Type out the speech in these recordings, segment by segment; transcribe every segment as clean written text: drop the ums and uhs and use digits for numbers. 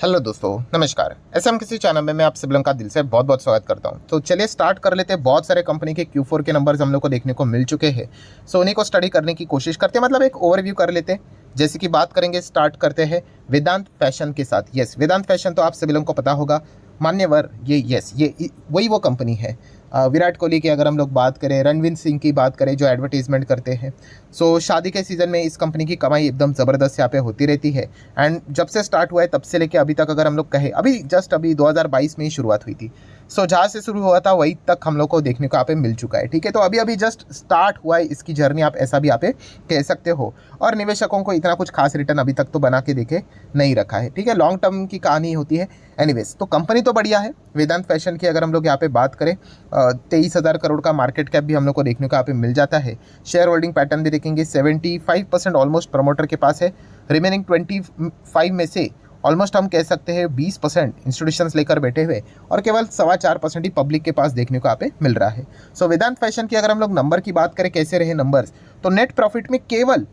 Hello दोस्तों, नमस्कार। SM किसी चैनल में मैं आप सभी लोगों का दिल से बहुत बहुत स्वागत करता हूं। तो चलिए स्टार्ट कर लेते हैं। बहुत सारे कंपनी के Q4 के नंबर्स हम लोग को देखने को मिल चुके हैं। सो उन्हीं को स्टडी करने की कोशिश करते हैं, मतलब एक ओवरव्यू कर लेते हैं। जैसे कि बात करेंगे, स्टार्ट करते हैं वेदांत फैशन के साथ। यस, वेदांत फैशन तो आप सभी लोगों को पता होगा, मान्यवर। ये वही वो कंपनी है। विराट कोहली की अगर हम लोग बात करें, रणवीर सिंह की बात करें जो एडवर्टीजमेंट करते हैं। सो शादी के सीज़न में इस कंपनी की कमाई एकदम ज़बरदस्त यहाँ पे होती रहती है। एंड जब से स्टार्ट हुआ है तब से लेके अभी तक अगर हम लोग कहें, अभी 2022 में ही शुरुआत हुई थी। सो जहाँ से शुरू हुआ था वही तक हम लोग को देखने को यहाँ पे मिल चुका है। ठीक है, तो अभी अभी जस्ट स्टार्ट हुआ है इसकी जर्नी, आप ऐसा भी यहाँ पे कह सकते हो। और निवेशकों को इतना कुछ खास रिटर्न अभी तक तो बना के देखे नहीं रखा है। ठीक है, लॉन्ग टर्म की कहानी होती है। एनीवेज, तो कंपनी तो बढ़िया है। वेदांत फैशन की अगर हम लोग यहाँ पे बात करें, 23,000 करोड़ का मार्केट कैप भी हम लोग को देखने को यहाँ पे मिल जाता है। शेयर होल्डिंग पैटर्न भी देखेंगे, 75% ऑलमोस्ट प्रमोटर के पास है। रिमेनिंग 25 में से ऑलमोस्ट हम कह सकते हैं 20% इंस्टीट्यूशंस लेकर बैठे हुए, और केवल 4.25% ही पब्लिक के पास देखने को यहाँ पे मिल रहा है। सो वेदांत फैशन की अगर हम लोग नंबर की बात करें, कैसे रहे नंबर्स, तो नेट प्रॉफिट में केवल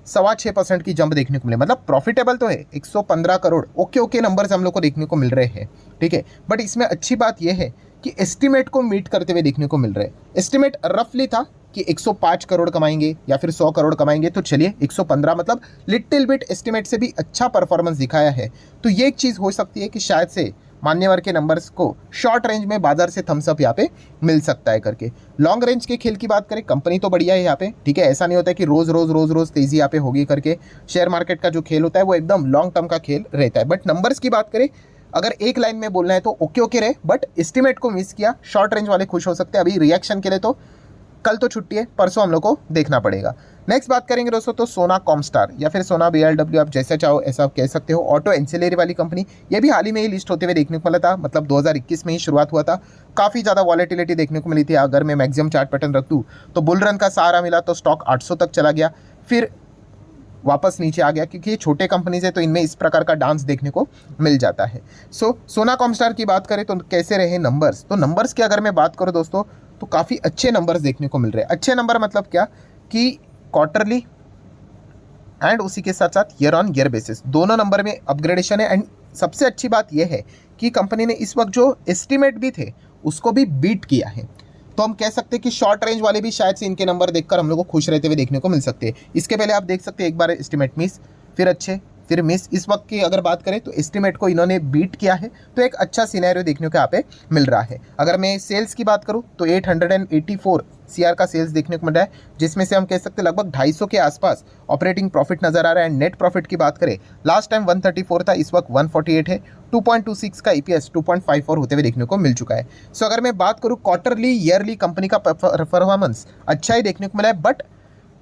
6.25% की जंप देखने को मिले। मतलब प्रॉफिटेबल तो है, 115 करोड़ ओके नंबर्स हम लोग को देखने को मिल रहे हैं। ठीक है, बट इसमें अच्छी बात यह है कि एस्टिमेट को मीट करते हुए देखने को मिल रहे हैं। एस्टिमेट रफली था कि 105 करोड़ कमाएंगे या फिर 100 करोड़ कमाएंगे, तो चलिए 115, मतलब लिटिल बिट एस्टिमेट से भी अच्छा परफॉर्मेंस दिखाया है। तो ये एक चीज़ हो सकती है कि शायद से मान्यवर के नंबर्स को शॉर्ट रेंज में बाजार से थम्स अप यहाँ पे मिल सकता है करके। लॉन्ग रेंज के खेल की बात करें, कंपनी तो बढ़िया है यहाँ पे। ठीक है, ऐसा नहीं होता है कि रोज तेजी यहाँ पे होगी करके। शेयर मार्केट का जो खेल होता है वो एकदम लॉन्ग टर्म का खेल रहता है। बट नंबर्स की बात करें, अगर एक लाइन में बोलना है तो ओके रहे, बट एस्टिमेट को मिस किया। शॉर्ट रेंज वाले खुश हो सकते हैं। अभी रिएक्शन के लिए तो कल तो छुट्टी है, परसों हम लोग को देखना पड़ेगा। नेक्स्ट बात करेंगे दोस्तों, तो सोना कॉमस्टार या फिर सोना BLW, आप जैसा चाहो ऐसा कह सकते हो। ऑटो एंसिलरी वाली कंपनी, ये भी हाल ही में ही लिस्ट होते हुए देखने को मिला था। मतलब 2021 में ही शुरुआत हुआ था। काफ़ी ज़्यादा वॉलेटिलिटी देखने को मिली थी। अगर मैं मैक्सिमम चार्ट पैटर्न रख दूँ तो बुल रन का सहारा मिला, तो स्टॉक 800 तक चला गया, फिर वापस नीचे आ गया, क्योंकि ये छोटे कंपनीज है तो इनमें इस प्रकार का डांस देखने को मिल जाता है। सो सोना कॉमस्टार की बात करें तो कैसे रहे नंबर्स, तो नंबर्स की अगर मैं बात करूँ दोस्तों, तो काफ़ी अच्छे नंबर्स देखने को मिल रहे हैं। अच्छे नंबर मतलब क्या, कि क्वार्टरली एंड उसी के साथ साथ ईयर ऑन ईयर बेसिस दोनों नंबर में अपग्रेडेशन है। एंड सबसे अच्छी बात यह है कि कंपनी ने इस वक्त जो एस्टिमेट भी थे उसको भी बीट किया है। तो हम कह सकते हैं कि शॉर्ट रेंज वाले भी शायद से इनके नंबर देखकर हम लोग को खुश रहते हुए देखने को मिल सकते हैं। इसके पहले आप देख सकते हैं, एक बार एस्टिमेट मिस, फिर अच्छे, फिर मिस। इस वक्त की अगर बात करें तो एस्टिमेट को इन्होंने बीट किया है, तो एक अच्छा सिनेरियो देखने को यहाँ पे मिल रहा है। अगर मैं सेल्स की बात करूँ तो 884 CR का सेल्स देखने को मिल रहा है, जिसमें से हम कह सकते हैं लगभग 250 के आसपास ऑपरेटिंग प्रॉफिट नजर आ रहा है। नेट प्रॉफिट की बात करें, लास्ट टाइम 134 था, इस वक्त 148 है। 2.26 का EPS 2.54 होते हुए देखने को मिल चुका है। सो अगर मैं बात करूँ क्वार्टरली ईयरली कंपनी का परफॉर्मेंस अच्छा ही देखने को मिला है, बट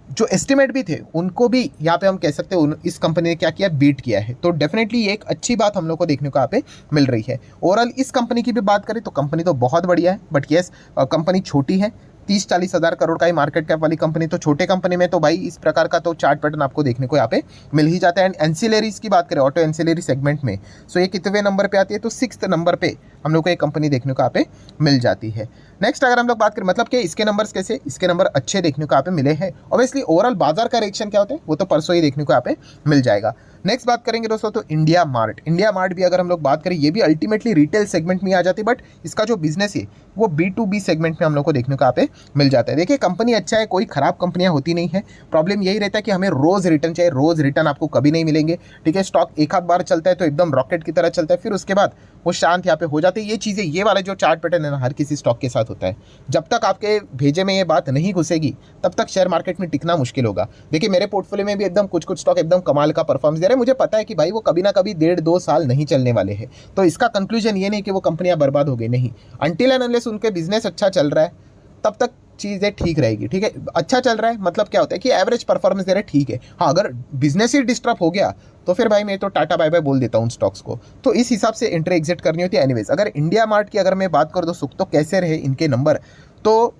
जो एस्टिमेट भी थे उनको भी यहाँ पे हम कह सकते हैं इस कंपनी ने क्या किया, बीट किया है। तो डेफिनेटली ये एक अच्छी बात हम लोग को देखने को यहाँ पे मिल रही है। ओवरऑल इस कंपनी की भी बात करें तो कंपनी तो बहुत बढ़िया है, बट येस कंपनी छोटी है। 30-40 हज़ार करोड़ का ही मार्केट कैप वाली कंपनी, तो छोटे कंपनी में तो भाई इस प्रकार का तो चार्ट पैटर्न आपको देखने को यहाँ पे मिल ही जाता है। एंड एंसिलरीज की बात करें, ऑटो एंसिलरी सेगमेंट में, सो ये कितने नंबर पे आती है, तो 6th नंबर पे हम लोग को एक कंपनी देखने को यहाँ पे मिल जाती है। नेक्स्ट अगर हम लोग बात करें, मतलब कि इसके नंबर्स कैसे, इसके नंबर अच्छे देखने को यहाँ पे मिले हैं। ऑब्वियसली ओवरऑल बाजार का रिएक्शन क्या होता है वो तो परसों ही देखने को यहाँ पे मिल जाएगा। नेक्स्ट बात करेंगे दोस्तों, तो इंडिया मार्ट भी अगर हम लोग बात करें, ये भी अल्टीमेटली रिटेल सेगमेंट में आ जाती है, बट इसका जो बिजनेस है वो B2B सेगमेंट में हम लोग को देखने को यहाँ पे मिल जाता है। देखिए कंपनी अच्छा है, कोई खराब कंपनियां होती नहीं है। प्रॉब्लम यही रहता है कि हमें रोज रिटर्न चाहिए, रोज रिटर्न आपको कभी नहीं मिलेंगे। ठीक है, स्टॉक एक आध बार चलता है तो एकदम रॉकेट की तरह चलता है, फिर उसके बाद वो शांत यहाँ पे हो जाती है। ये चीज़ें, ये वाला जो चार्ट पैटर्न है ना, हर किसी स्टॉक के साथ होता है। जब तक आपके भेजे में ये बात नहीं घुसेगी तब तक शेयर मार्केट में टिकना मुश्किल होगा। देखिए मेरे पोर्टफोलियो में भी एकदम कुछ स्टॉक एकदम कमाल का परफॉर्मेंस दे रहे हैं। मुझे पता है कि भाई वो कभी ना कभी 1.5-2 साल नहीं चलने वाले हैं। तो इसका कंक्लूजन ये नहीं कि वो कंपनियां बर्बाद हो गई, नहीं। अनटिल एंड अनलेस उनके बिजनेस अच्छा चल रहा है तब तक चीज़ें ठीक रहेगी। ठीक है, अच्छा चल रहा है मतलब क्या होता है कि एवरेज परफॉर्मेंस दे रहे, ठीक है। हाँ, अगर बिजनेस ही डिस्टर्ब हो गया तो फिर भाई मैं तो टाटा बाय बाय बोल देता हूँ स्टॉक्स को। तो इस हिसाब से एंट्री एग्जिट करनी होती है। एनीवेज, अगर इंडिया मार्ट की अगर मैं बात करूँ तो सुख तो कैसे रहे इनके नंबर, तो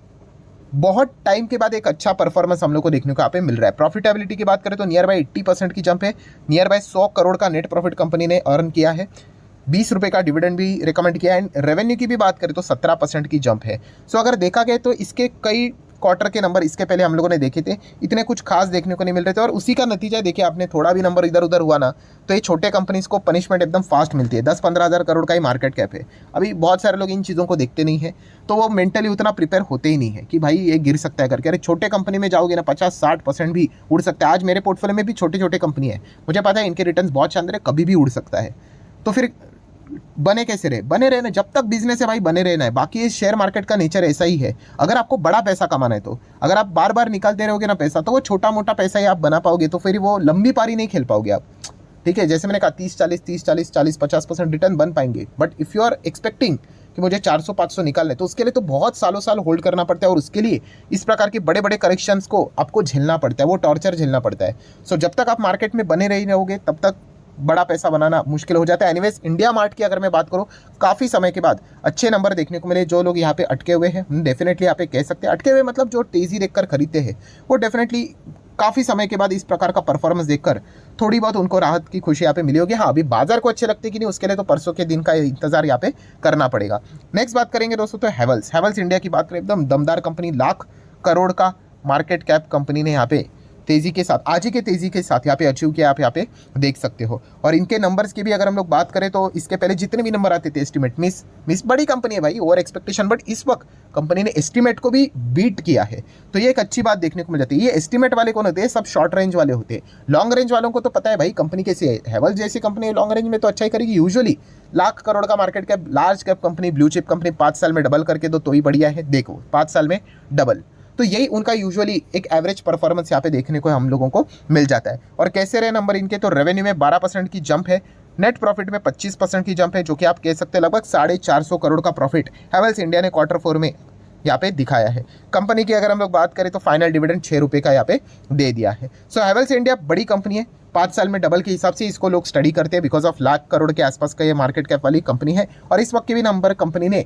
बहुत टाइम के बाद एक अच्छा परफॉर्मेंस हम लोग को देखने को यहाँ पे मिल रहा है। प्रॉफिटेबिलिटी की बात करें तो नियर बाय 80% की जंप है। नियर बाय 100 करोड़ का नेट प्रॉफिट कंपनी ने अर्न किया है। 20 रुपये का डिविडेंड भी रिकमेंड किया है। एंड रेवेन्यू की भी बात करें तो 17% की जंप है। सो अगर देखा गया तो इसके कई क्वार्टर के नंबर इसके पहले हम लोगों ने देखे थे, इतने कुछ खास देखने को नहीं मिल रहे थे, और उसी का नतीजा देखिए आपने, थोड़ा भी नंबर इधर उधर हुआ ना तो ये छोटे कंपनीज को पनिशमेंट एकदम फास्ट मिलती है। 10-15 हज़ार करोड़ का ही मार्केट कैप है। अभी बहुत सारे लोग इन चीज़ों को देखते नहीं है, तो वो मेंटली उतना प्रिपेयर होते ही नहीं है कि भाई ये गिर सकता है करके। अरे छोटे कंपनी में जाओगे ना 50-60% भी उड़ सकता है। आज मेरे पोर्टफोलियो में भी छोटे छोटे कंपनी है, मुझे पता है इनके रिटर्न बहुत शानदार है, कभी भी उड़ सकता है। तो फिर बने कैसे रहे, बने रहना, जब तक बिजनेस है भाई बने रहना है। बाकी ये शेयर मार्केट का नेचर ऐसा ही है। अगर आपको बड़ा पैसा कमाना है, तो अगर आप बार बार निकालते रहोगे ना पैसा, तो वो छोटा मोटा पैसा ही आप बना पाओगे, तो फिर वो लंबी पारी नहीं खेल पाओगे आप। ठीक है, जैसे मैंने कहा 30-40 50% रिटर्न बन पाएंगे, but if you are expecting कि मुझे 400-500 निकालना है, तो उसके लिए तो बहुत सालों साल होल्ड करना पड़ता है, और उसके लिए इस प्रकार के बड़े बड़े करेक्शंस को आपको झेलना पड़ता है, वो टॉर्चर झेलना पड़ता है। सो जब तक आप मार्केट में बने रही रहोगे तब तक बड़ा पैसा बनाना मुश्किल हो जाता है। एनीवेज इंडिया मार्ट की अगर मैं बात करूँ, काफ़ी समय के बाद अच्छे नंबर देखने को मिले। जो लोग यहाँ पे अटके हुए हैं, डेफिनेटली यहाँ पे कह सकते हैं अटके हुए, मतलब जो तेज़ी देखकर खरीदते हैं, वो डेफिनेटली काफ़ी समय के बाद इस प्रकार का परफॉर्मेंस देखकर थोड़ी बहुत उनको राहत की खुशी यहाँ पे मिली होगी। हाँ, अभी बाजार को अच्छे लगते कि नहीं, उसके लिए तो परसों के दिन का इंतजार यहाँ पे करना पड़ेगा। नेक्स्ट बात करेंगे दोस्तों, तो हैवेल्स इंडिया की बात करें, एकदम दमदार कंपनी, लाख करोड़ का मार्केट कैप कंपनी ने यहाँ पे तेज़ी के साथ, आज ही के तेज़ी के साथ यहाँ पे अचीव किया, आप यहाँ पे देख सकते हो। और इनके नंबर्स की भी अगर हम लोग बात करें, तो इसके पहले जितने भी नंबर आते थे एस्टिमेट मिस बड़ी कंपनी है भाई, ओवर एक्सपेक्टेशन, बट इस वक्त कंपनी ने एस्टिमेट को भी बीट किया है, तो ये एक अच्छी बात देखने को मिल जाती है। ये एस्टिमेट वाले कौन होते हैं? सब शॉर्ट रेंज वाले होते हैं। लॉन्ग रेंज वालों को तो पता है भाई कंपनी कैसी है। हैवेल्स जैसी कंपनी लॉन्ग रेंज में तो अच्छा ही करेगी यूजुअली। लाख करोड़ का market cap, large cap company, blue chip company, 5 साल में डबल करके दो तो ही बढ़िया है। देखो 5 साल में डबल, तो यही उनका यूजुअली एक एवरेज परफॉर्मेंस यहाँ पे देखने को हम लोगों को मिल जाता है। और कैसे रहे नंबर इनके? तो रेवेन्यू में 12% की जंप है, नेट प्रॉफिट में 25% की जंप है, जो कि आप कह सकते हैं लगभग 450 करोड़ का प्रॉफिट हैवेल्स इंडिया ने Q4 में यहाँ पे दिखाया है। कंपनी की अगर हम लोग बात करें, तो फाइनल डिविडेंड 6 रुपये का यहाँ पे दे दिया है। सो हैवेल्स इंडिया बड़ी कंपनी है, 5 साल में डबल के हिसाब से इसको लोग स्टडी करते हैं, बिकॉज ऑफ लाख करोड़ के आसपास का ये मार्केट कैप वाली कंपनी है। और इस वक्त के भी नंबर कंपनी ने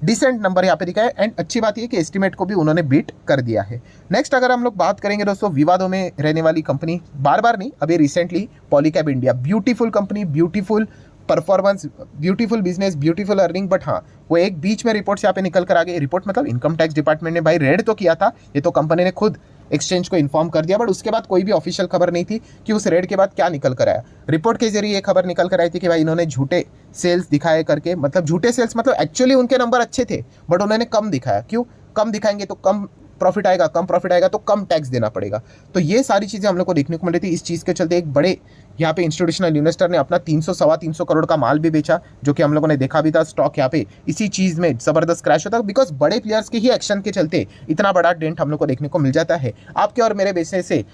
डिसेंट नंबर यहाँ पे दिखाया, एंड अच्छी बात ये कि एस्टिमेट को भी उन्होंने बीट कर दिया है। नेक्स्ट अगर हम लोग बात करेंगे दोस्तों, विवादों में रहने वाली कंपनी, बार बार नहीं, अभी recently Polycab India, beautiful company, beautiful performance, beautiful business, beautiful earning, but हाँ वो एक बीच में रिपोर्ट से यहाँ पे निकल कर आ गई। रिपोर्ट मतलब इनकम टैक्स डिपार्टमेंट ने भाई रेड तो किया था, ये तो कंपनी ने खुद एक्सचेंज को इन्फॉर्म कर दिया, बट उसके बाद कोई भी ऑफिशियल खबर नहीं थी कि उस रेड के बाद क्या निकल कर आया। रिपोर्ट के जरिए ये खबर निकल कर आई थी कि भाई इन्होंने झूठे सेल्स दिखाए करके, मतलब झूठे सेल्स मतलब एक्चुअली उनके नंबर अच्छे थे, बट उन्होंने कम दिखाया। क्यों कम दिखाएंगे? तो कम प्रॉफिट आएगा, कम प्रॉफिट आएगा तो कम टैक्स देना पड़ेगा। तो ये सारी चीज़ें हम लोग को देखने को मिली थी। इस चीज़ के चलते एक बड़े यहाँ पे इंस्टीट्यूशनल इन्वेस्टर ने अपना 300-325 करोड़ का माल भी बेचा, जो कि हम लोगों ने देखा भी था। स्टॉक यहाँ पे इसी चीज़ में ज़बरदस्त क्रैश होता है, बिकॉज बड़े प्लेयर्स के ही एक्शन के चलते इतना बड़ा डेंट हम लोग को देखने को मिल जाता है। आपके और मेरे बेचने से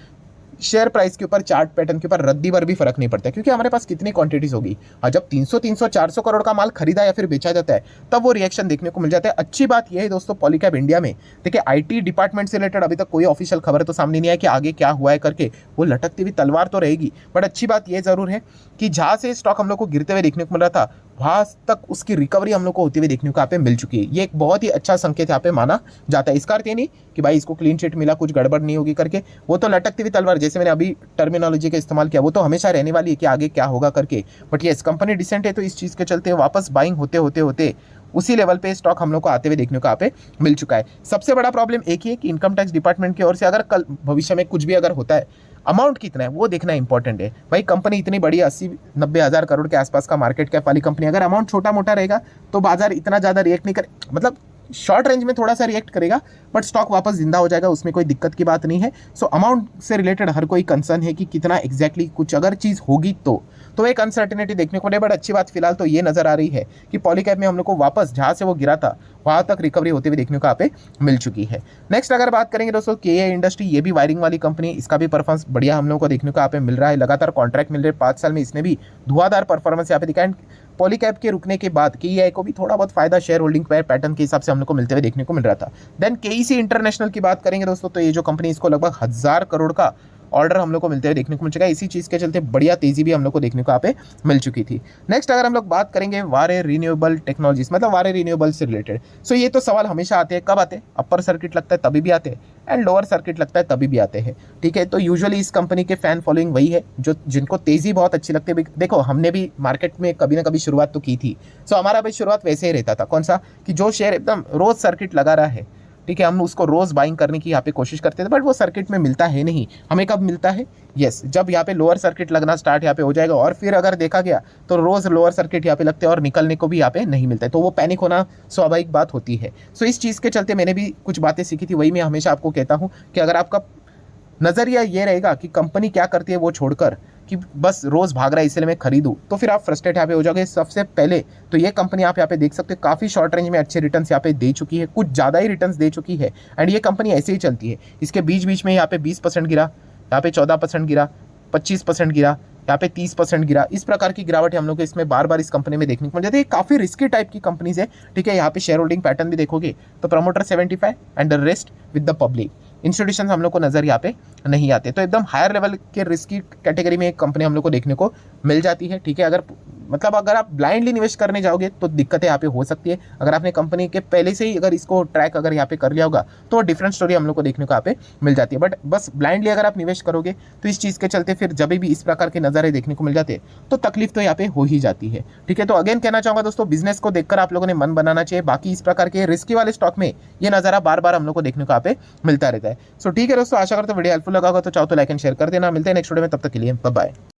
शेयर प्राइस के ऊपर, चार्ट पैटर्न के ऊपर रद्दी भर भी फर्क नहीं पड़ता, क्योंकि हमारे पास कितनी क्वांटिटीज होगी। और जब 300-400 करोड़ का माल खरीदा या फिर बेचा जाता है, तब वो रिएक्शन देखने को मिल जाता है। अच्छी बात यह है दोस्तों, पॉलीकैब इंडिया में देखिए आईटी डिपार्टमेंट से रिलेटेड अभी तक कोई ऑफिशियल खबर तो सामने नहीं आया कि आगे क्या हुआ है करके, वो लटकती हुई तलवार तो रहेगी। बट अच्छी बात यह जरूर है कि जहाँ से स्टॉक हम लोग को गिरते हुए देखने को मिल रहा था, वहाँ तक उसकी रिकवरी हम लोग को होती हुई देखने को यहाँ पे मिल चुकी है। ये एक बहुत ही अच्छा संकेत यहाँ पे माना जाता है। इसका अर्थ ये नहीं कि भाई इसको क्लीन चिट मिला, कुछ गड़बड़ नहीं होगी करके, वो तो लटकती हुई तलवार, जैसे मैंने अभी टर्मिनोलॉजी का इस्तेमाल किया, वो तो हमेशा रहने वाली है कि आगे क्या होगा करके। बट ये कंपनी डिसेंट है, तो इस चीज़ के चलते वापस बाइंग होते होते होते उसी लेवल पे स्टॉक हम लोग को आते हुए देखने को यहाँ पे मिल चुका है। सबसे बड़ा प्रॉब्लम एक ही है कि इनकम टैक्स डिपार्टमेंट की ओर से अगर कल भविष्य में कुछ भी अगर होता है, अमाउंट कितना है वो देखना इंपॉर्टेंट है। भाई कंपनी इतनी बड़ी 80-90 हज़ार करोड़ के आसपास का मार्केट कैप वाली कंपनी, अगर अमाउंट छोटा मोटा रहेगा तो बाजार इतना ज़्यादा रिएक्ट नहीं करे, मतलब शॉर्ट रेंज में थोड़ा सा रिएक्ट करेगा, बट स्टॉक वापस जिंदा हो जाएगा, उसमें कोई दिक्कत की बात नहीं है। सो अमाउंट से रिलेटेड हर कोई कंसर्न है कि कितना एग्जैक्टली कुछ अगर चीज़ होगी तो एक अनसर्टेनिटी देखने को मिले। बट अच्छी बात फिलहाल तो ये नजर आ रही है कि पॉलीकैब में हम लोग को वापस जहाँ से वो गिरा था वहाँ तक रिकवरी होते हुए देखने को यहाँ पे मिल चुकी है। नेक्स्ट अगर बात करेंगे दोस्तों, केए इंडस्ट्री, ये भी वायरिंग वाली कंपनी, इसका भी परफॉर्मेंस बढ़िया हम लोग को देखने को यहाँ पे मिल रहा है। लगातार कॉन्ट्रैक्ट मिल रहे हैं, 5 साल में इसने भी धुआंधार परफॉर्मेंस यहाँ पे दिखाया। पॉलीकैब के रुकने के बाद केईआई को भी थोड़ा बहुत फायदा शेयर होल्डिंग पैटर्न के हिसाब से हम लोग को मिलते हुए देखने को मिल रहा था। देन केईसी इंटरनेशनल की बात करेंगे दोस्तों, तो ये जो कंपनी, इसको लगभग 1000 करोड़ का ऑर्डर हम लोग को मिलते हुए देखने को मिल चुका है। इसी चीज़ के चलते बढ़िया तेजी भी हम लोग को देखने को यहाँ पे मिल चुकी थी। नेक्स्ट अगर हम लोग बात करेंगे वारे रिन्यूएबल टेक्नोलॉजीज, मतलब वारे रिन्यूएबल से रिलेटेड, सो ये तो सवाल हमेशा आते हैं, कब आते हैं? अपर सर्किट लगता है तभी भी आते हैं, एंड लोअर सर्किट लगता है तभी भी आते हैं। ठीक है, तो यूजुअली इस कंपनी के फैन फॉलोइंग वही है जो जिनको तेजी बहुत अच्छी लगती है। देखो हमने भी मार्केट में कभी ना कभी शुरुआत तो की थी, सो हमारा भी शुरुआत वैसे ही रहता था। कौन सा? कि जो शेयर एकदम रोज सर्किट लगा रहा है, ठीक है, हम उसको रोज़ बाइंग करने की यहाँ पे कोशिश करते थे, बट वो सर्किट में मिलता है नहीं। हमें कब मिलता है? यस, जब यहाँ पे लोअर सर्किट लगना स्टार्ट यहाँ पे हो जाएगा, और फिर अगर देखा गया तो रोज़ लोअर सर्किट यहाँ पे लगते हैं और निकलने को भी यहाँ पे नहीं मिलता है, तो वो पैनिक होना स्वाभाविक बात होती है। सो इस चीज़ के चलते मैंने भी कुछ बातें सीखी थी, वही मैं हमेशा आपको कहता हूँ कि अगर आपका नज़रिया ये रहेगा कि कंपनी क्या करती है वो छोड़कर कि बस रोज़ भाग रहा है इसलिए मैं खरीदूँ, तो फिर आप फ्रस्ट्रेट यहाँ पे हो जाओगे। सबसे पहले तो ये कंपनी आप यहाँ पे देख सकते हो काफ़ी शॉर्ट रेंज में अच्छे रिटर्न्स यहाँ पे दे चुकी है, कुछ ज़्यादा ही रिटर्न्स दे चुकी है, एंड ये कंपनी ऐसे ही चलती है। इसके बीच बीच में यहाँ पे 20% गिरा, यहाँ पे 14% गिरा, 25% गिरा, यहाँ पे 30% गिरा। इस प्रकार की गिरावट हम लोग को इसमें बार बार इस कंपनी में देखने को मिल जाती है। काफ़ी रिस्की टाइप की कंपनीज है, ठीक है। यहाँ पे शेयर होल्डिंग पैटर्न भी देखोगे तो promoter 75 and the rest with the public. Institution हम लोग को नजर यहाँ पे नहीं आते, तो एकदम हायर लेवल के रिस्की कैटेगरी में एक कंपनी हम लोग को देखने को मिल जाती है, ठीक है। अगर आप ब्लाइंडली निवेश करने जाओगे तो दिक्कतें यहाँ पे हो सकती है। अगर आपने कंपनी के पहले से ही अगर इसको ट्रैक अगर यहाँ पे कर लिया होगा तो डिफरेंट स्टोरी हम लोग को देखने को यहाँ पे मिल जाती है। बट बस ब्लाइंडली अगर आप निवेश करोगे तो इस चीज़ के चलते फिर जब भी इस प्रकार के नज़ारे देखने को मिल जाते हैं तो तकलीफ तो यहाँ पे हो ही जाती है, ठीक है। तो अगेन कहना चाहूँगा दोस्तों, बिजनेस को देखकर आप लोगों ने मन बनाना चाहिए। बाकी इस प्रकार के रिस्की वाले स्टॉक में ये नज़ारा बार बार हम लोग को देखने को यहाँ पे मिलता रहता है। सो ठीक है दोस्तों, आशा करता हूँ वीडियो हेल्पफुल लगा होगा, तो चाहो तो लाइक एंड शेयर कर देना। मिलते हैं नेक्स्ट वीडियो में, तब तक के लिए बाय बाय।